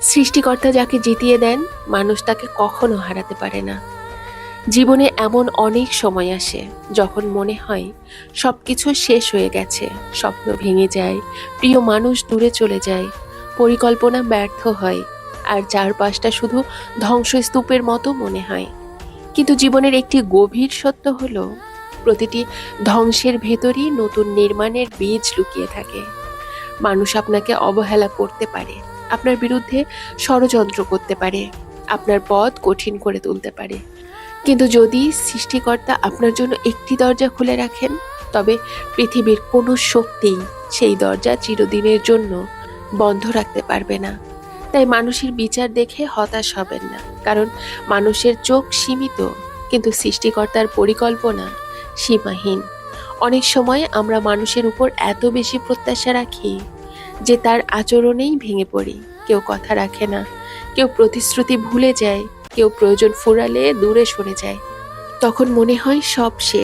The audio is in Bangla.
সৃষ্টিকর্তা যাকে জিতিয়ে দেন, মানুষ তাকে কখনো হারাতে পারে না। জীবনে এমন অনেক সময় আসে যখন মনে হয় সবকিছু শেষ হয়ে গেছে, স্বপ্ন ভেঙে যায়, প্রিয় মানুষ দূরে চলে যায়, পরিকল্পনা ব্যর্থ হয়, আর চারপাশটা শুধু ধ্বংসস্তূপের মতো মনে হয়। কিন্তু জীবনের একটি গভীর সত্য হলো, প্রতিটি ধ্বংসের ভেতরই নতুন নির্মাণের বীজ লুকিয়ে থাকে। মানুষ আপনাকে অবহেলা করতে পারে, আপনার বিরুদ্ধে ষড়যন্ত্র করতে পারে, আপনার পথ কঠিন করে তুলতে পারে, কিন্তু যদি সৃষ্টিকর্তা আপনার জন্য একটি দরজা খুলে রাখেন, তবে পৃথিবীর কোনো শক্তিই সেই দরজা চিরদিনের জন্য বন্ধ রাখতে পারবে না। তাই মানুষের বিচার দেখে হতাশ হবেন না, কারণ মানুষের চোখ সীমিত, কিন্তু সৃষ্টিকর্তার পরিকল্পনা সীমাহীন। অনেক সময় আমরা মানুষের উপর এত বেশি প্রত্যাশা রাখি যে তার আচরণেই ভেঙে পড়ি। কেউ কথা রাখে না, কেউ প্রতিশ্রুতি ভুলে যায়, কেউ প্রয়োজন ফুরালে দূরে সরে যায়। তখন মনে হয় সব শেষ।